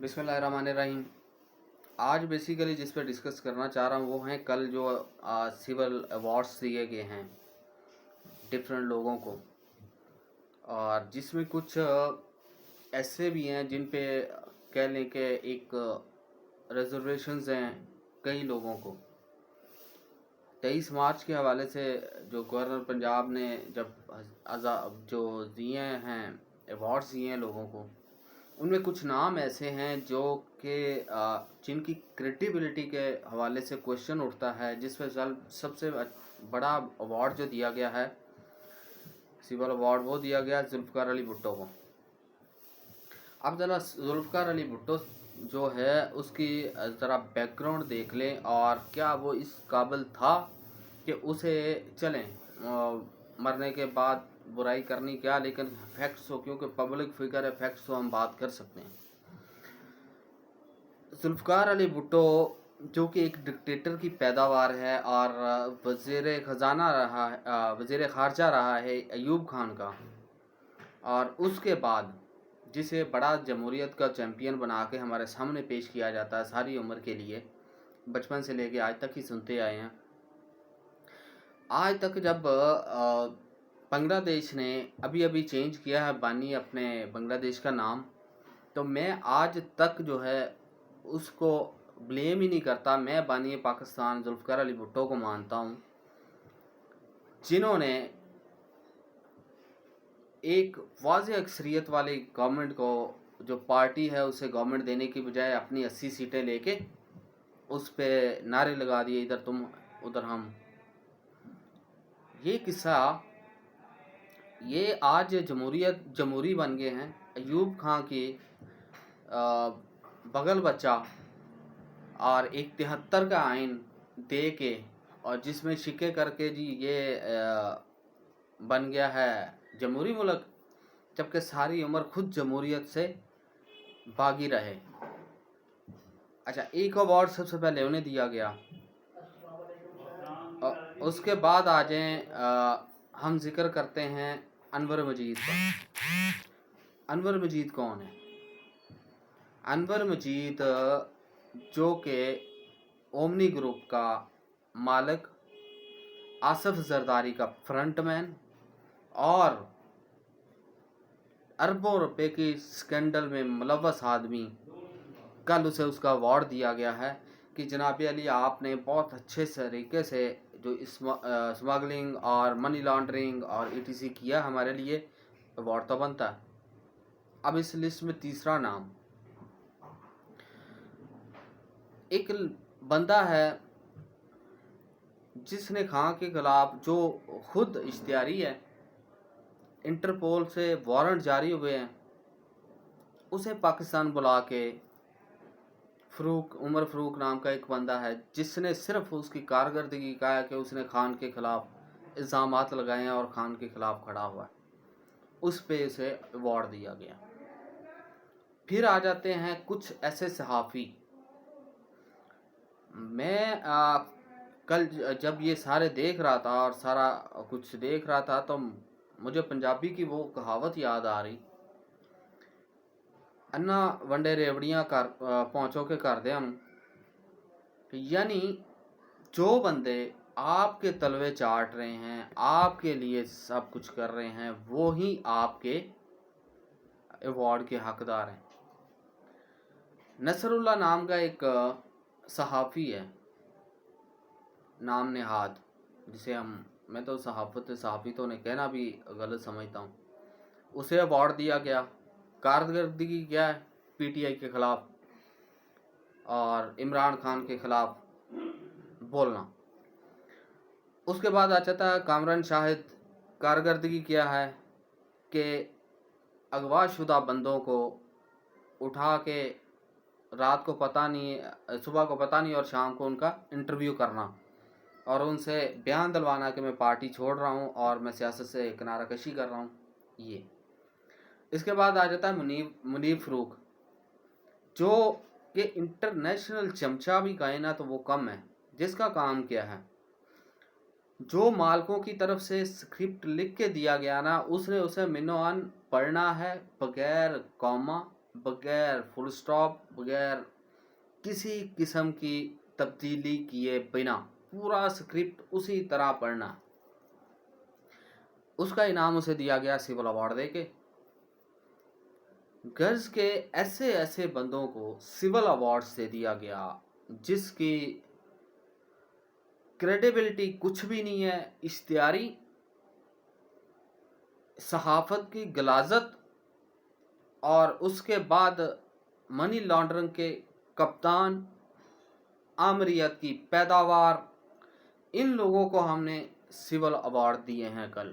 बिस्मिल्लाहिर्रहमानिर्रहीम। आज बेसिकली जिस पे डिस्कस करना चाह रहा हूँ वो हैं कल जो सिविल अवार्ड्स दिए गए हैं डिफरेंट लोगों को, और जिसमें कुछ ऐसे भी हैं जिन पे कह लें कि एक रिजर्वेशंस हैं कई लोगों को। 23 मार्च के हवाले से जो गवर्नर पंजाब ने जब जो दिए हैं अवार्ड्स दिए हैं लोगों को, उनमें कुछ नाम ऐसे हैं जो कि जिनकी क्रेडिबिलिटी के हवाले से क्वेश्चन उठता है, जिसमें सबसे बड़ा अवार्ड जो दिया गया है सिविल अवार्ड वो दिया गया जुल्फ़िकार अली भुट्टो को। अब ज़रा जुल्फ़िकार अली भुट्टो जो है उसकी ज़रा बैकग्राउंड देख लें और क्या वो इस काबिल था कि उसे चलें मरने के बाद बुराई करनी क्या, लेकिन फैक्ट्स हो, क्योंकि पब्लिक फिगर है, फैक्ट्स तो हम बात कर सकते हैं। जुल्फ़िकार अली भुट्टो जो कि एक डिक्टेटर की पैदावार है और वज़ीर ख़जाना रहा है, वज़ीर ख़ारजा रहा है अयूब खान का, और उसके बाद जिसे बड़ा जमहूरियत का चैम्पियन बना के हमारे सामने पेश किया जाता है सारी उम्र के लिए, बचपन से लेके आज तक ही सुनते आए हैं। आज तक जब बांग्लादेश ने अभी अभी चेंज किया है बानी अपने बांग्लादेश का नाम, तो मैं आज तक जो है उसको ब्लेम ही नहीं करता। मैं बानी पाकिस्तान जुल्फ़िकार अली भुट्टो को मानता हूँ, जिन्होंने एक वाज़ेह अक्सरियत वाली गवर्नमेंट को, जो पार्टी है उसे गवर्नमेंट देने की बजाय अपनी 80 सीटें लेके उस पे नारे लगा दिए, इधर तुम उधर हम। ये किस्सा ये आज जमहूरी बन गए हैं। अयूब खां की बगल बच्चा और एक 73 का आइन दे के, और जिसमें शिके करके जी ये बन गया है जमहूरी मुल्क, जबकि सारी उम्र खुद जमहूरियत से बागी रहे। अच्छा, एक अवार्ड सबसे पहले उन्हें दिया गया, और उसके बाद आ जाएं हम जिक्र करते हैं अनवर मजीद का। अनवर मजीद कौन है? अनवर मजीद जो कि ओमनी ग्रुप का मालिक, आसिफ जरदारी का फ्रंटमैन और अरबों रुपए की स्कैंडल में मुलव्वस आदमी, कल उसे उसका अवार्ड दिया गया है कि जनाब अली आपने बहुत अच्छे तरीके से जो स्मगलिंग और मनी लॉन्ड्रिंग और ईटीसी किया, हमारे लिए अवार्ड तो बनता है। अब इस लिस्ट में तीसरा नाम एक बंदा है जिसने खां के खिलाफ, जो खुद इश्तिहारी है, इंटरपोल से वारंट जारी हुए हैं, उसे पाकिस्तान बुला के उमर फ़रूक नाम का एक बंदा है जिसने सिर्फ उसकी कारकर्दगी का है कि उसने खान के ख़िलाफ़ इल्ज़ामात लगाए हैं और खान के ख़िलाफ़ खड़ा हुआ है, उस पे उसे अवार्ड दिया गया। फिर आ जाते हैं कुछ ऐसे सहाफ़ी। मैं कल जब ये सारे देख रहा था और सारा कुछ देख रहा था तो मुझे पंजाबी की वो कहावत याद आ रही, अन्ना वंडे रेवड़ियाँ कर पहुँचो के कर दे हम। यानी जो बंदे आपके तलवे चाट रहे हैं, आपके लिए सब कुछ कर रहे हैं, वो ही आपके अवार्ड के हकदार हैं। नसरुल्लाह नाम का एक सहाफ़ी है, नाम नेहाद, जिसे मैं तो सहाफ़ी तो उन्हें कहना भी गलत समझता हूँ, उसे अवार्ड दिया गया। कारकर्दगी क्या है? पीटीआई के ख़िलाफ़ और इमरान खान के ख़िलाफ़ बोलना। उसके बाद आ जाता है कामरान शाहिद। कारकर्दगी क्या है कि अगवाशुदा बंदों को उठा के रात को पता नहीं, सुबह को पता नहीं और शाम को उनका इंटरव्यू करना और उनसे बयान दिलवाना कि मैं पार्टी छोड़ रहा हूँ और मैं सियासत से किनारा कशी कर रहा हूँ। ये इसके बाद आ जाता है मुनीब फ़रूक, जो कि इंटरनेशनल चमचा भी कहे ना तो वो कम है, जिसका काम क्या है, जो मालकों की तरफ से स्क्रिप्ट लिख के दिया गया ना, उसने उसे मिनोअन पढ़ना है बगैर कॉमा बगैर फुल स्टॉप, बगैर किसी किस्म की तब्दीली किए बिना पूरा स्क्रिप्ट उसी तरह पढ़ना। उसका इनाम उसे दिया गया सिविल अवार्ड देके। गर्ल्स के ऐसे ऐसे बंदों को सिविल अवार्ड से दिया गया जिसकी क्रेडिबिलिटी कुछ भी नहीं है, इश्तियारी, सहाफत की गलाजत, और उसके बाद मनी लॉन्ड्रिंग के कप्तान, आमरीत की पैदावार, इन लोगों को हमने सिविल अवार्ड दिए हैं कल।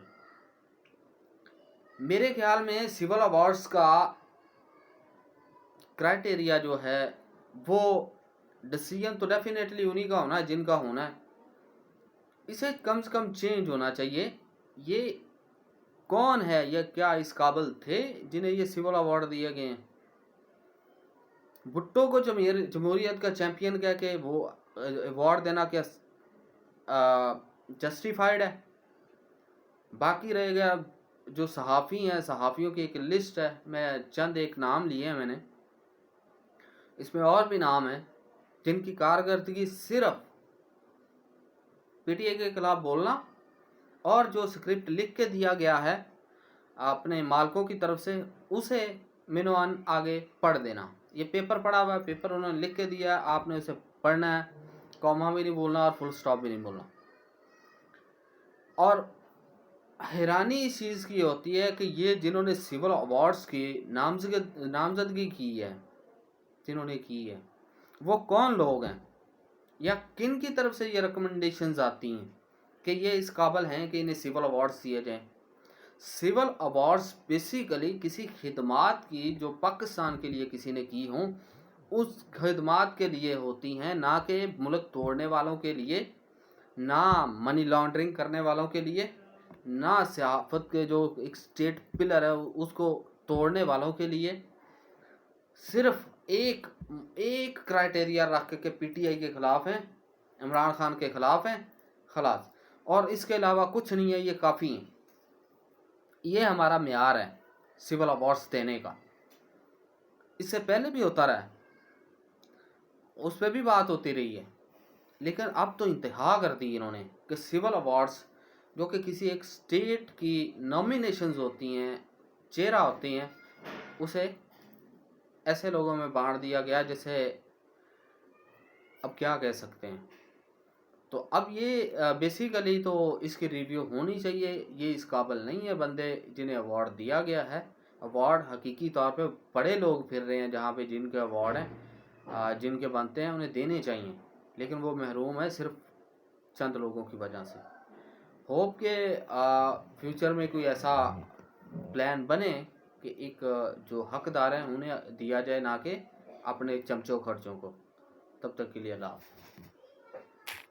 मेरे ख्याल में सिविल अवार्ड्स का क्राइटेरिया जो है वो डिसीजन तो डेफिनेटली उन्हीं का होना है जिनका होना है, इसे कम से कम चेंज होना चाहिए। ये कौन है, ये क्या इस काबिल थे जिन्हें ये सिविल अवार्ड दिए गए हैं? भुट्टो को जमहूरियत का चैंपियन कह के वो अवार्ड देना क्या जस्टिफाइड है? बाकी रह गया जो सहाफ़ी हैं, सहाफ़ियों की एक लिस्ट है, मैं चंद एक नाम लिए हैं मैंने, इसमें और भी नाम हैं जिनकी कारकर्दगी सिर्फ पीटीआई के खिलाफ बोलना और जो स्क्रिप्ट लिख के दिया गया है अपने मालकों की तरफ से उसे मिनवान आगे पढ़ देना। ये पेपर पढ़ा हुआ है, पेपर उन्होंने लिख के दिया है, आपने उसे पढ़ना है, कॉमा भी नहीं बोलना और फुल स्टॉप भी नहीं बोलना। और हैरानी इस चीज़ की होती है कि ये जिन्होंने सिविल अवार्ड्स की नामजदगी की है, जिन्होंने की है, वो कौन लोग हैं या किन की तरफ से ये रिकमेंडेशंस आती हैं कि ये इस काबिल हैं कि इन्हें सिविल अवार्ड्स दिए जाएं? सिविल अवार्ड्स बेसिकली किसी खिदमात की जो पाकिस्तान के लिए किसी ने की हों उस खिदमात के लिए होती हैं, ना कि मुल्क तोड़ने वालों के लिए, ना मनी लॉन्ड्रिंग करने वालों के लिए, ना सियासत के जो एक स्टेट पिलर है उसको तोड़ने वालों के लिए। सिर्फ एक एक क्राइटेरिया रख के पीटीआई के ख़िलाफ़ हैं, इमरान खान के ख़िलाफ़ हैं, खलास, और इसके अलावा कुछ नहीं है, ये काफ़ी है। ये हमारा मेयार है सिविल अवार्ड्स देने का। इससे पहले भी होता रहा है, उस पर भी बात होती रही है, लेकिन अब तो इंतहा कर दी इन्होंने कि सिविल अवार्ड्स जो कि किसी एक स्टेट की नॉमिनेशंस होती हैं, चेहरा होती हैं, उसे ऐसे लोगों में बांट दिया गया जैसे अब क्या कह सकते हैं। तो अब ये बेसिकली तो इसकी रिव्यू होनी चाहिए। ये इस काबिल नहीं है बंदे जिन्हें अवार्ड दिया गया है। अवार्ड हकीकी तौर पे बड़े लोग फिर रहे हैं जहाँ पे जिनके अवार्ड हैं, जिनके बनते हैं, उन्हें देने चाहिए, लेकिन वो महरूम है सिर्फ चंद लोगों की वजह से। होप के फ्यूचर में कोई ऐसा प्लान बने कि एक जो हकदार हैं उन्हें दिया जाए, ना कि अपने चमचों खर्चों को। तब तक के लिए अल्लाह हाफ़िज़।